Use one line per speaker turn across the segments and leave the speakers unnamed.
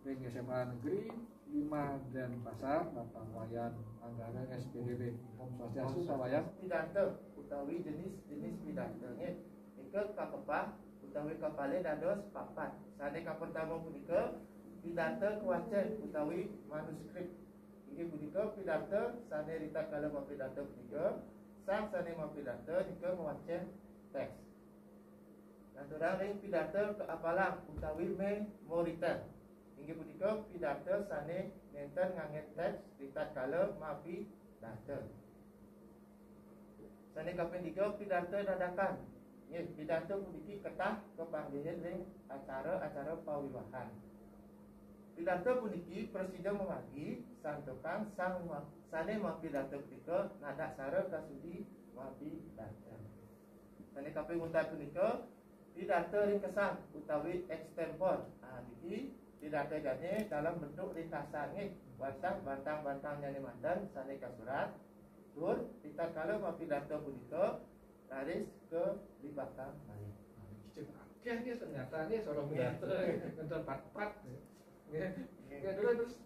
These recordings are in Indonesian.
ring SMA Negeri 5 Denpasar Bapak Wayan Anggara SPDB Om Swastiastu Pak Wayan.
Pidato utawi jenis pidato nika kakepah utawi kapale dados papat. Sane ka pertama punika pidato kuwaca utawi manuskrip. Inggih punika pidato sane rita kala pidato punika sang sane pidato nika mawaca teks. Naturang ring pidato keapalang utawi memorita. Inggih punika pidato sane nenten ngangge teks rita kala pidato. Sane kaping 3 pidato dadakan. Nggih, pidato puniki ketah kepanggihan ring acara-acara pawiwahan. Pidato puniki presiden mewagi santokan sang sane pidato punika nadak sare kasudi pidato. Sane kaping 4 punika pidato ring kesan utawi extempor. Niki pidato jane dalam bentuk ringkasan nggih, wasah bantang-bantang nyane mandan sane ka surat. Tur kita kalau pidato punika laris ke libatan balik.
Akeh nih ternyata nih seorang pidato nonton pat-pat. Nggih. Terus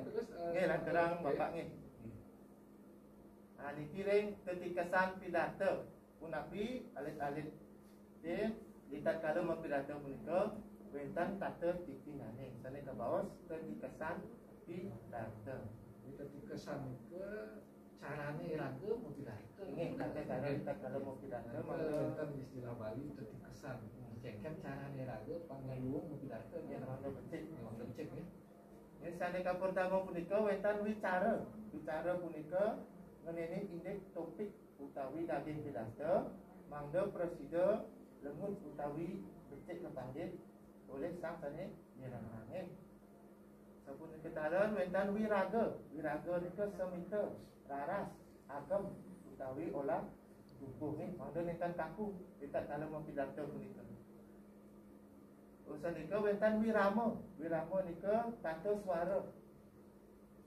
terus
nggih lantaran Bapak nggih. Niki ring ketikesan pidato punapi alit-alit kita kalau pidato punika wenten tata titinane sane ka baos ketikesan pidato.
Ketikesan ke carane iraga mau pidato.
Nggih, cara kita kalau mau pidato
mangga istilah Bali ketikesan. Cekan carane iraga pangaluung mau pidato
yen mangga becik.
Ya.
Yen sane ka pertama punika wenten wicara. Wicara punika ngeneni indeks topik utawi daging pidato mangga presiden lengut utawi becik kepanggil oleh sang sane nyerangange. Sabun ketalan wenten wiraga. Wiraga nika semita raras agam utawi olah tubuh ni mangga nenten kaku kita kalau mau pidato punika. Urusan nika wenten wirama. Wirama nika tata suara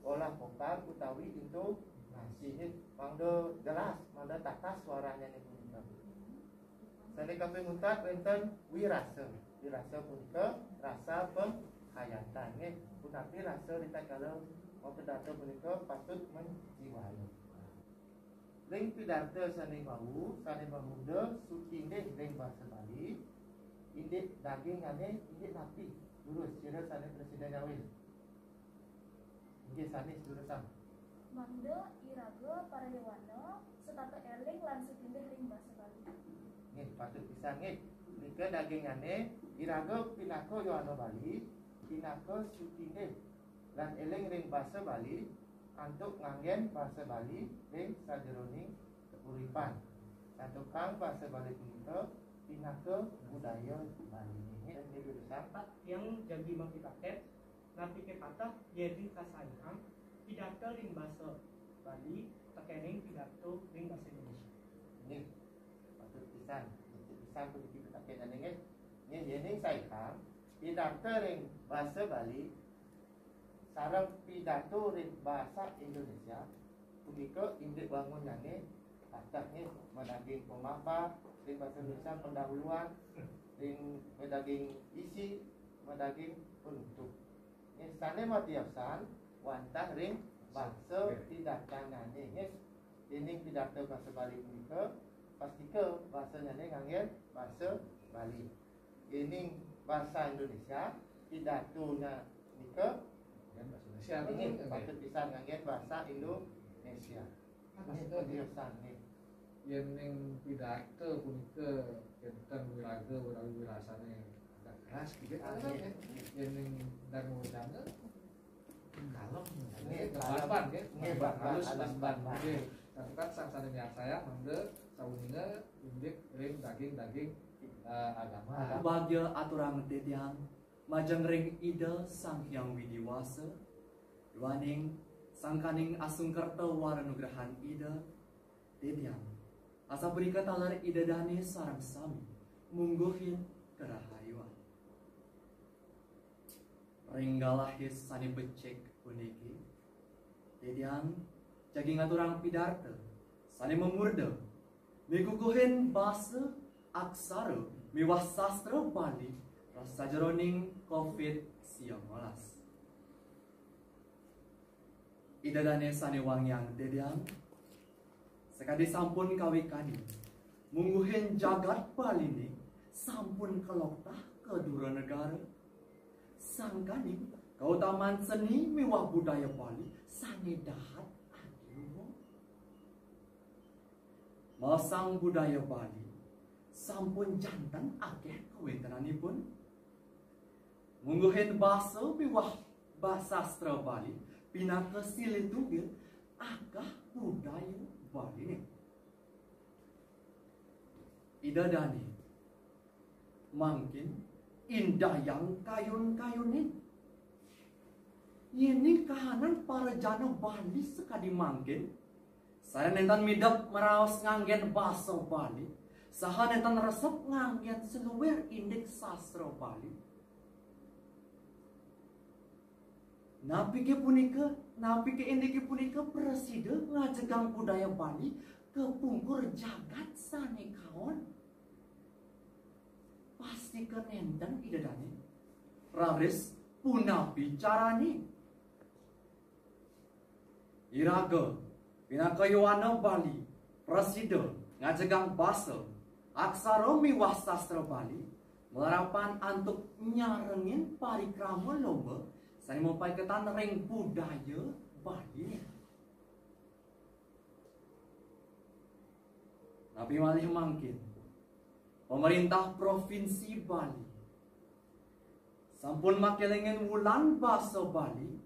olah vokal utawi intonasi mangga jelas mangga tata suaranya ni punika. Sane kaping 4 wenten wirasa. Wirasa punika rasa penghayatan nggih. Punapi rasa kita kalau mau pidato punika patut menjiwai. Ring pidato sane wau muda suci nggih ring bahasa Bali. Indik daging ane indik napi. Lurus sira sane presiden Yawil. Nggih sane jurusan.
Mangda iraga para dewana setata eling lan sutindih ring bahasa Bali.
Nggih patut pisan nggih. Nika daging ane iraga pinaka yoana Bali, pinaka sutindih lan eling ring bahasa Bali antuk nganggen bahasa Bali ring sajeroning uripan. Santukang bahasa Bali punika pinaka budaya Bali. Ini jurusan
yang jadi maki paket napi ke patah jadi kasaihan pidato ring bahasa Bali tekening pidato ring bahasa Indonesia.
Ini patut pisan puniki paket nggih. Ini yen saihang pidato ring bahasa Bali sareng pidato ring bahasa Indonesia punika induk bangunane patahnya medaging pemapa ring bahasa Indonesia pendahuluan ring medaging isi medaging penutup. Ini sane matiasan wantah ring bahasa pidatanane nggih. Ini pidato bahasa Bali punika pastika bahasanya nganggen bahasa Bali. Ini bahasa Indonesia pidatonya nika
bahasa Indonesia
ini patut pisan nganggen bahasa Indonesia. Ini jurusan nih.
Yen ning pidato punika enten wiraga utawi wirasane agak keras gitu. Yen ning dangu dangu kalem
Nggih,
ban nggih.
nggih,
Halus
ban.
nggih. Kan sang sane saya mangga sawuninga indik ring daging-daging agama.
Bagya aturang tetiang majeng ring ida sang hyang widiwasa waning sangkaning asungkerta waranugrahan ida tetiang asa berikat talar ida dane sarang sami mungguhin kerahayuan ringgalahis sani becek puniki tetiang jaging aturang pidarta sani memurda miguguhin bahasa aksara miwah sastra Bali rasa jeroning COVID-19. Idadane sanewang yang dediang sekadi sampun kawikani mungguhin jagat palini sampun keloktah kedua negara sangkani keutamaan seni miwah budaya Bali sanedahat adiwo masang budaya Bali sampun jantan akeh kawentenanipun mungguhin bahasa miwah sastra Bali pinaka silitugil akah budaya Bali ni idadani mungkin indah yang kayun-kayunin ini kahanan para jana Bali sekadi mungkin saya nentan midap meraos nganggen bahasa Bali saha nentan resep nganggen seluwer indeks sastra Bali napi ke indiki punika presiden ngajegang budaya Bali kepungkur jagat sane kawan pasti kenenten idadani raris punapi carani iraga pinakayuana Bali presiden ngajegang bahasa aksara miwah sastra Bali melarapan antuk nyarengin parikrama lomba saya mau ketan ring budaya Bali tapi malih mungkin pemerintah provinsi Bali sampun makelengin wulan bahasa Bali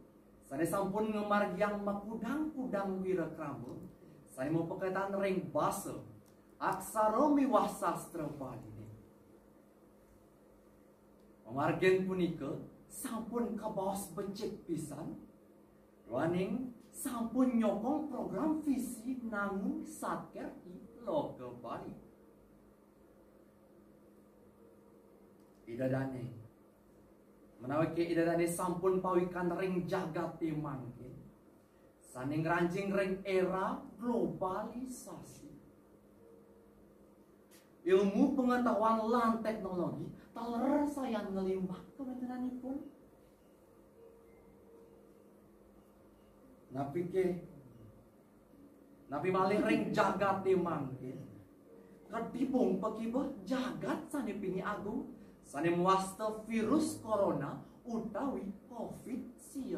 saya sampun ngemargiang makudang-kudang wirakrama saya mau paketan ring bahasa aksara miwah sastra Bali pemargen punika sampun kabawas becek pisan running sampun nyokong program visi nangun satker i loga Bali idadane menawi ke idadane sampun pawikan ring jagat mangke saning ranjing ring era globalisasi ilmu pengetahuan lan teknologi taler sayang ngelimbah kebenaranipun napi malih ring jagat mangke ketipung pekibah jagat sane pingi agung sane muasta virus corona utawi COVID-19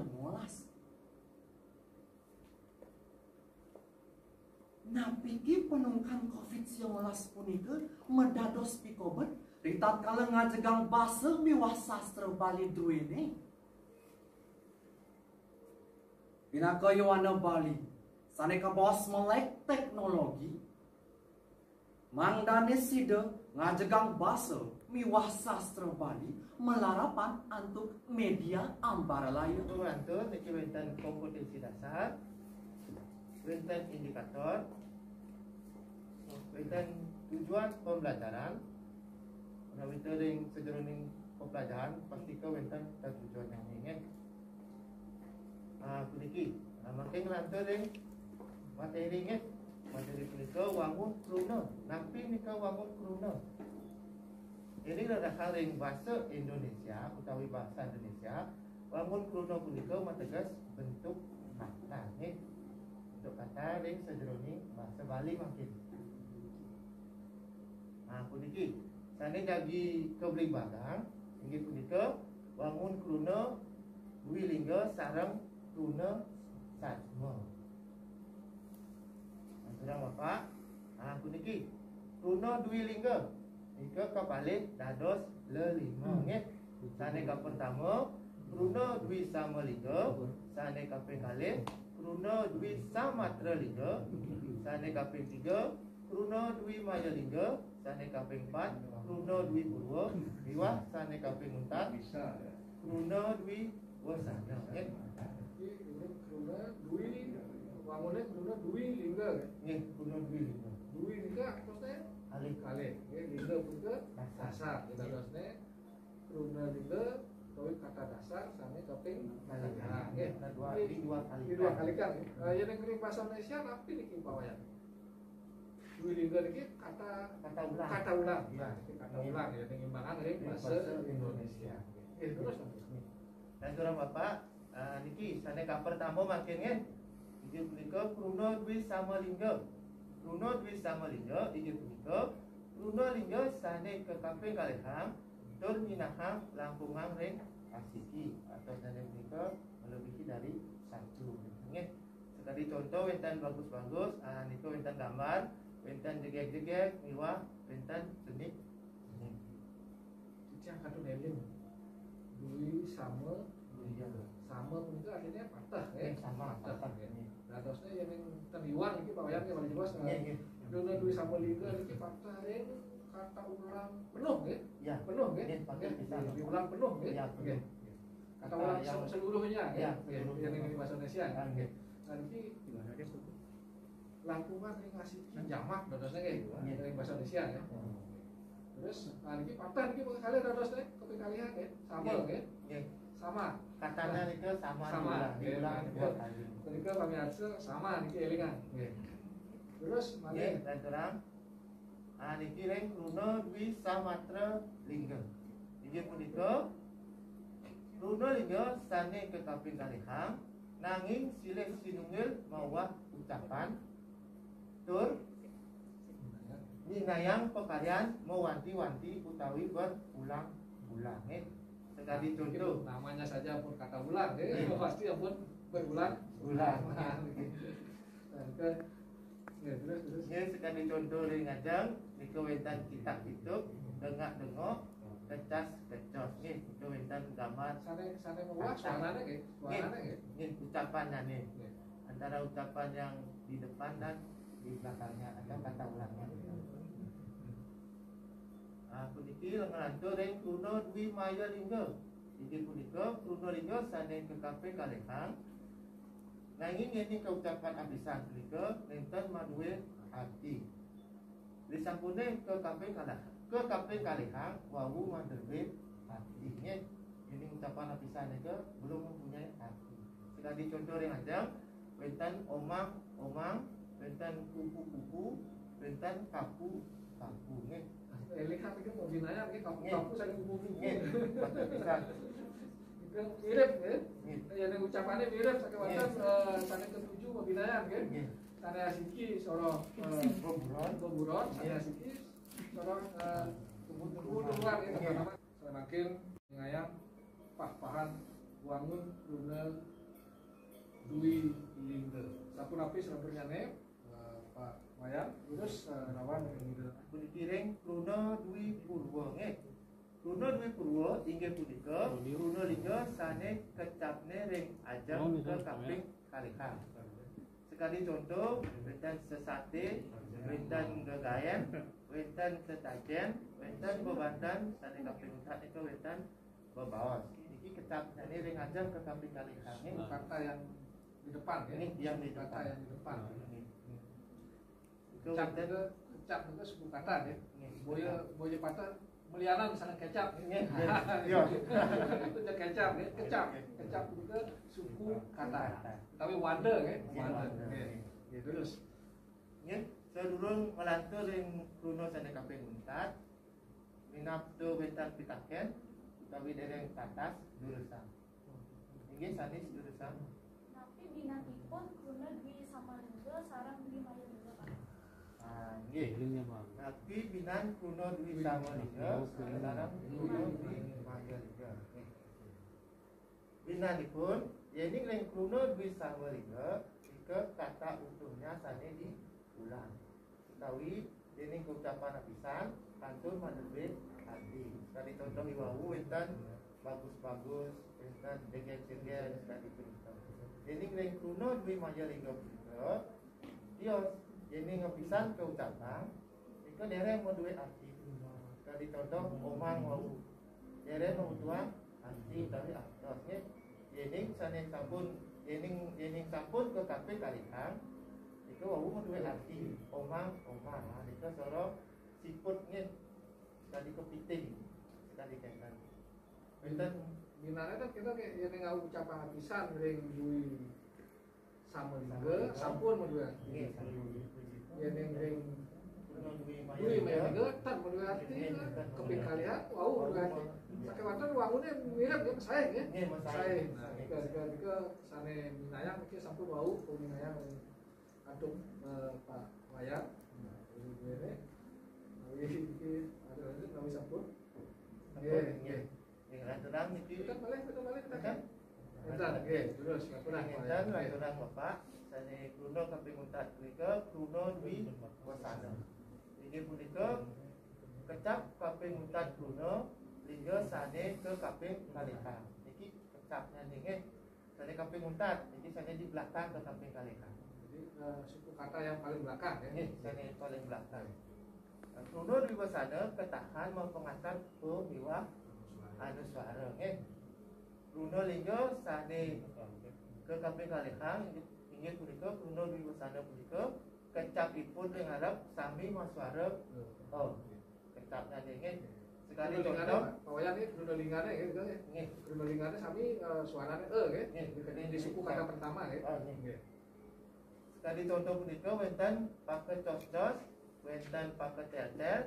napiki penungkan COVID-19 punika medados pikobet ritat kala ngajegang bahasa miwah sastra Bali duwene pinakayuana Bali sane kabawas melek teknologi mangdane sida ngajegang bahasa miwah sastra Bali melarapan antuk media ambara layu
Mantul niki wenten kompetensi dasar wenten indikator wenten tujuan pembelajaran wenten ring sejeroning pembelajaran pasti ke wenten tujuan yang ingin puniki makin ngelantur ring materi ingin materi punika wangun kruna napi nika wangun kruna ini adalah ring bahasa Indonesia utawi bahasa Indonesia wangun kruna punika mategas bentuk kata nih bentuk kata ring sejeroning bahasa Bali makin puniki sane dagi kebelimbangan inggih punika wangun kruna dwi lingga sareng kruna satma Surang Bapak puniki kruna dwi lingga nika kapalih dados lelima nggih sane ka pertama kruna dwi sama lingga sane kaping kalih kruna dwi samatra lingga sane kaping 3 kruna dwi maya lingga sane kaping 4 kruna dwi purwa miwah sane kaping 4 kruna dwi wasana nggih
ini kruna dwi wangunnya kruna dwi lingga
nggih kruna dwi lingga
dwi lingga maksudnya
alih
kali lingga punika dasar kita terusnya kruna lingga utawi kata dasar sane kaping nggih
dua
kali kan ya ning bahasa Indonesia tapi niki pawayan dwi lingga niki kata ulang ya niki kata ulang ya ning imbangan ring bahasa Indonesia Nggih, terus Pak.
Dan surah Bapak niki sane kap pertama makin nggih. Inggih punika kruna dwi sama lingga. Kruna dwi sama lingga inggih punika kruna lingga sane kekaping kalihang tur minahang langkungan ring asiki atau sane punika melebihi dari satu. Nggih. Sekali contoh wenten bagus-bagus, niku wenten gambar, wenten jegek-jegek, miwah, wenten seni.
Cicak katu deling. Dui sama
Iya.
sama punika artinya patah ya.
Sama
patah ya.
ini.
Nah, terusnya yang teniwan iki pawayan ki paling jelas.
Iya, iya.
Duna dui sama liga iki patah ring kata ulang penuh ya.
Ya.
Penuh ya.
Ini pakai bisa.
Diulang penuh ya.
Iya,
Oke.
penuh.
Kata ulang
yang
seluruhnya
iya,
ya. Yang ini bahasa Indonesia.
Oke.
Nanti langkungan ring ngasih jamak terusnya
Iya.
ring bahasa Indonesia ya. Terus niki patah niki kali terusnya kepikalihan ya. Sama ya.
Iya.
Sama.
Katanya itu sama,
Sama.
diulang
Iya.
dua kali.
Ketika kami hasil sama niki elingan. Terus
Oke,
mana?
dan terang. Niki ring kruna dwi samatra lingga. Inggih punika kruna lingga sane kekaping kalihang nanging silih sinunggil mawah ucapan tur minayang pekaryan mewanti-wanti utawi berulang-ulang. Sekali contoh
Namanya saja pun kata ulang,
Iya.
pasti pun berulang.
ulang.
Terus.
Ini sekali contoh ring ngajang niku wentan kitab-kitab dengak-dengok kecas kecos nih niku wentan gambar
Sana mewah suaranya ke, suaranya ke.
ini ucapannya nih antara ucapan yang di depan dan di belakangnya atau kata ulangnya. Puniki ngelantur ring kruna dwi maya lingga. Inggih punika kruna lingga saking kekaping kalihang nanging ini keucapan abisan punika nenten maduwe arti. Disampune kekaping kalihang wawu maduwe artinya ini ucapan abisan itu belum mempunyai arti. Sekali contoh yang ajang wenten omang, wenten kupu-kupu, wenten kapu nggih.
Lihat itu mau binaya, ini kapu saya kupu-kupu.
Bisa.
Itu mirip ya.
Nggih.
Yang ucapannya mirip saking wonten sana ketujuh mau binaya kan.
Nggih.
Sana asiki soro boburon, sana asiki soro tubuh-tubuhan itu nama. Semakin ngayang pah-pahan wangun runa dui lingga. Sapu lapis rambutnya Pak Mayan, terus rawan lingga.
Puniki ring kruna dwi purwa nggih. Kruna dwi purwa inggih punika kruna lingga sane kecapne ring ajeng kekaping kalihang. Sekali contoh wenten sesate, wenten gegayen, wenten setajen, wenten bebandan sane kaping utat itu wenten bebaos. Iki kecap sane ring ajeng kekaping kalihang.
Ini kata yang di depan ya.
Ini yang di
kata
depan.
yang di depan.
Itu
Kecap
wenten
itu kecap itu suku kata ya.
boya
Boya patah meliana misalnya kecap.
iya.
Itu jadi kecap ya. Kecap juga suku kata. Tapi wanda ya. Wanda. Ya terus.
Ya, sedurung melantur ring kruna sane kaping untat. Minapto wentan pitaken utawi dereng tatas duresan. Inggih sanis duresan.
Napi binatipun kruna dwi sama lingga sarang dwi maya lingga Pak.
Nggih. Tapi binan kruna dwi sama lingga sareng kruna dwi maya lingga. Binanipun yen ring kruna dwi sama lingga ika kata utuhnya sane diulang. Utawi dening ucapan apisan kantun madhep arti. Tadi contoh iwau wenten bagus-bagus, wenten jengkel-jengkel tadi punika. Dening ring kruna dwi maya lingga punika tios yen ngapisan ke ucapan iku dereng duwe arti. Tadi contoh omang wau. Dereng nutuang arti utawi artos nggih. Yening sanes sampun yening sampun ke kaping kalihang itu wau duwe arti omang itu soro siput nggih tadi kepiting tadi kenten wenten
Binarnya kan kita kayak yang ngau ucapan apisan ring dui sama lingga sampun mau dua.
nggih
Yang ring
kuno duwi
Dui maya
maya
getan modul arti keping kalian wow berarti sakit wanten wangunnya mirip ya saeng ya
nggih Mas
saeng nah jika sane minayang iki sampun wau ke minayang adung Pak Wayang nah ini bere iki ada lagi kami sampun nggih nggih
tenang niki
kita balik kita
kan
entar nggih terus ngapunah
dan lantunan Bapak sane kuno kaping untat punika kuno dwi wasana inggih punika kecap kaping untat kuno lingga sane ke kaping kalika iki kecapnya nggih sane kaping untat iki sane di belakang ke kaping kalika
jadi suku kata yang paling belakang ya
nggih sane paling belakang kuno dwi wasana ketahan mempengatar pemiwah anuswara nggih kuno lingga sane ke kaping kalika inggih punika kuno dwi wasana punika kecapipun ing ngarep sami maswara oh kecapnya nggih sekali contoh
Pak Wayang ini grundelingane ya gitu ya
nggih
grundelingane sami suarane ya di suku kata pertama ya
oh nggih sekali contoh punika wonten paket cos-cos wonten paket tel-tel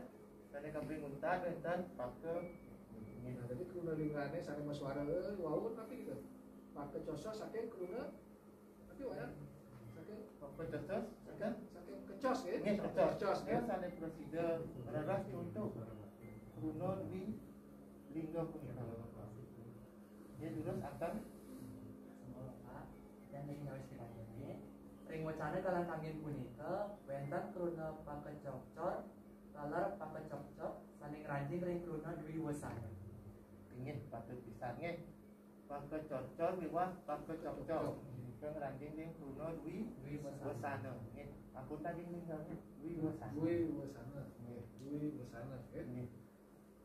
sane kaping untat wonten paket
nah jadi grundelingane sami suara wau tapi gitu pakai cosos saking kruna tapi Wayang saking
paket cos-cos kan
saking kecos ya
nggih
kecos
ya sane prosedur raras contoh kuno di lingga punika ya terus akan
dan ing wis dipayani ring wacana kalan angin punika wonten kruna pakecocor lalar pakecocok saning ranjing ring kruna dwi wasana
ingin patut pisan nggih paket cocor miwah paket cocok kang ranjing ring kuno dwi wasana nggih ampun tadi ninggalnya dwi wasana
dui wasana nggih dui wasana ya
nggih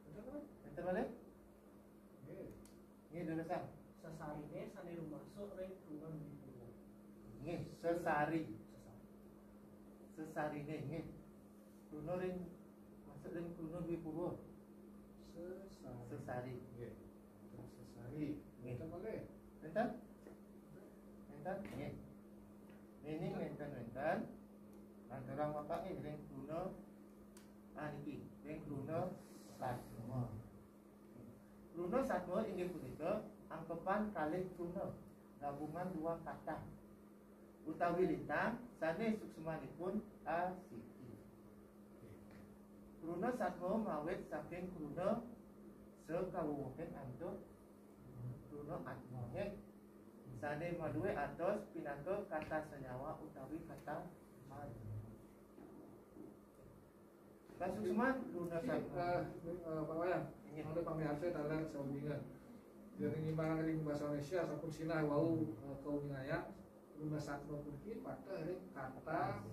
betul kan
enten balik
nggih
nggih dulusan
Sesarine sane rumasuk ring kruna dipuro.
nggih sesarine nggih kuno ring masuk ring kuno dwi purwo sesari
nggih sesari
nggih
betul boleh
enten nggih ini enten lantaran bapak ini ring kuno niki ring kuno satmo kuno satmo inggih punika angkepan kalih kuno gabungan dua kata utawi lintang sane suksemanipun asiki kuno satmo mawit saking kuno sekawuwuhen antuk kuno atmo sane maduwe atos pinangka kata senyawa utawi kata madu kasukseman kuno satmo
Pak Wayang ada pamirsa dalam sambingan dari ngimbangan ring bahasa Indonesia sampun sinah wau kaumingaya rumah satno puniki pada ring kata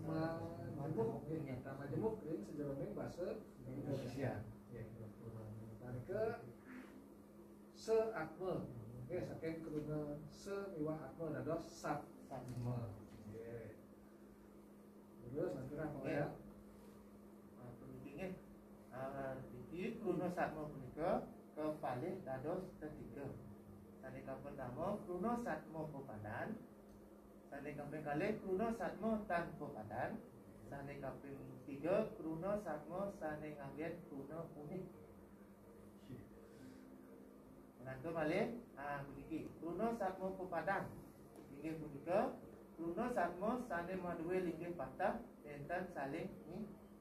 majemuk kata majemuk ring sejeroning bahasa Indonesia dan ke seatme oke saking keruna semiwah atme dados satme terus nanti Pak Wayang
iki kuno satmo punika kepalih dados ketiga sanika pertama kuno satmo pepadan sanika kaping kalih kuno satmo tanpa padan sanika kaping tiga kuno satmo sane nganggen kuno unik menantu malih puniki kuno satmo pepadan inggih punika kuno satmo sane maduwe linggih patah enten saling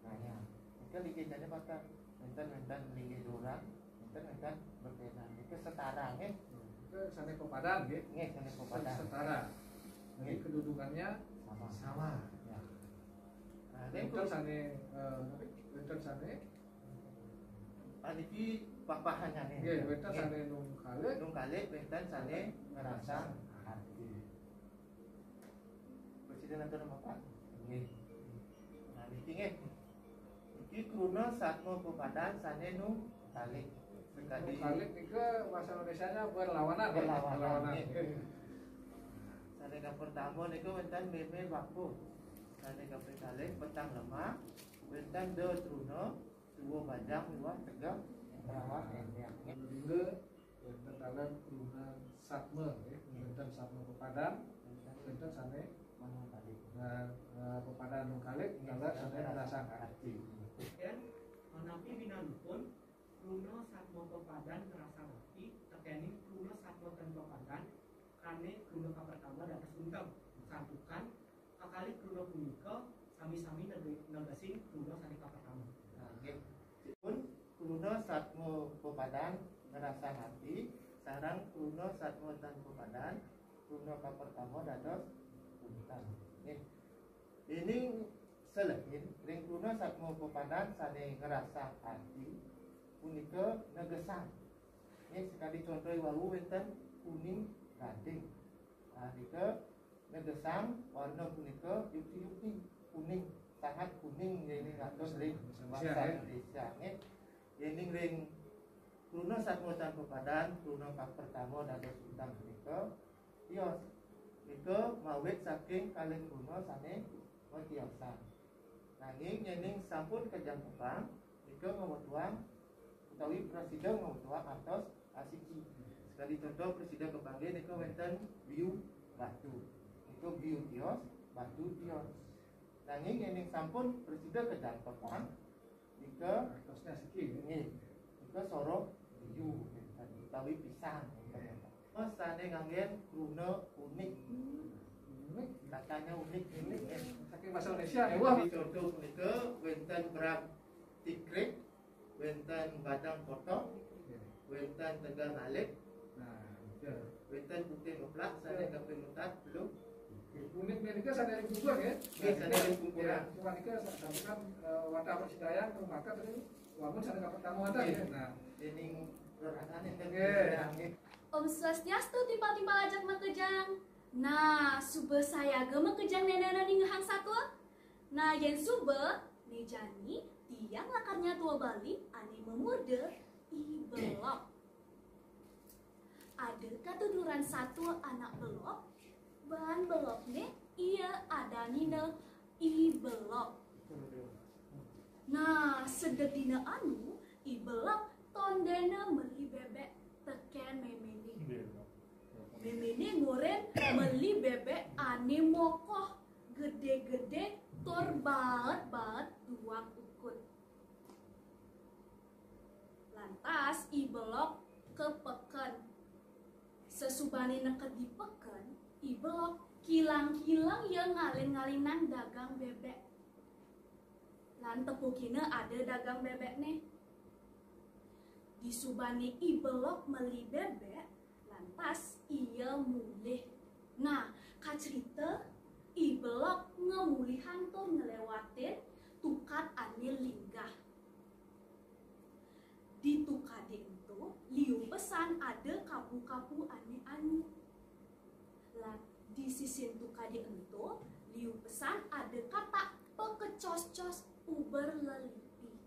naya iki linggih jane patah enten linggih dorang enten berbeda itu setara nggih
ke sana pepadan nggih
nggih sane pepadan
setara jadi kedudukannya sama
ya
Wonten sane wonten sane
niki papahanane
nggih wonten sane nung kalih
nung kalih wonten sane ngerasa hati presiden atau nama Pak nggih nah niki nggih iki kruna satmo pepadan sane nung kalih sekali
kalih nika bahasa Indonesianya berlawanan
berlawanan sane kang pertama niku wonten meme waktu sane kaping kalih petang lemah wonten do truna duo bajang miwah tegak perawat
hingga wonten dalam kelunan satme nggih wonten satme pepadan wonten sane
mana tadi
pepadan nung kalih dalam sane ngerasa hati
Tanapi binanipun Kuno satmo pepadan ngerasa hati tekening kuno satmo ten pepadan kane kuno kapertama dados untem santukan kakali kuno punika sami-sami negesin kuno sani kapertama.
Nah, nggih. Pun kuno satmo pepadan ngerasa hati sarang kuno satmo ten pepadan kuno kapertama dados untem. Nggih. Ini selehin ring kuno satmo pepadan sane ngerasa hati punika negesan. Ini sekali contoh wau wonten kuning gading. Nah, nika negesan warna punika yuti-yuti kuning, sangat kuning ini kados ring bahasa Indonesia. Nggih. Yen ring kuno satmo tan pepadan, kuno kang pertama dados untang punika tios. Nika mawit saking kalih kuno sane tiosan. Nanging yen sampun kejang kembang nika ngawutuang utawi presiden ngawutuang antos asiji. Sekali contoh presiden kebangge nika wonten biu batu. Nika biu tios, batu tios. Nanging yen sampun presiden kejang kembang nika
Tosnya siki.
nggih. Nika sorok biu utawi pisang. Mas sane nganggen kuno unik. Katanya unik ini
Saking bahasa Indonesia ya wah.
di contoh punika wonten berak tikrek, wonten badang kotok, wonten tegal alik,
Nah, ya.
wonten putih ngeplak, sane kaping mutat belum.
Unik menika sadaya kumpulan ya.
Nggih, sadaya kumpulan.
Ya, cuma nika sampeyan wadah persidayaan rumakat tadi wamun sadaya pertama wadah ya. Nah,
Dening roratan enten
Nggih.
Om Swastiastu timpal-timpal ajak makejang. Nah, sube saya ge makejang nenana ninggahang sakut. Nah, yen sube nejani tiang lakarnya tua Bali ane memude i belok. Ada katuduran satu anak belok, bahan beloknya iya ada nina i belok. Nah, sededina anu i belok tondena meli bebek teken memeni. Memeni ngoren meli bebek ane mokoh gede-gede tor banget dua ukut. Lantas i belok ke peken. Sesubani neket di peken, i belok kilang-kilang yang ngalin-ngalinan dagang bebek. Lan tepukina ada dagang bebek nih. Di subani i belok meli bebek, lantas iya mulih. Nah, kacerita i belok ngemulihan tuh ngelewatin tukat ane linggah. Di tukade itu liu pesan ada kapu-kapu ane-ane. Lan di sisin tukade itu liu pesan ada kata pekecos-cos uber lelipi.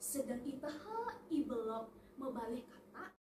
Sedang itaha i belok mebalik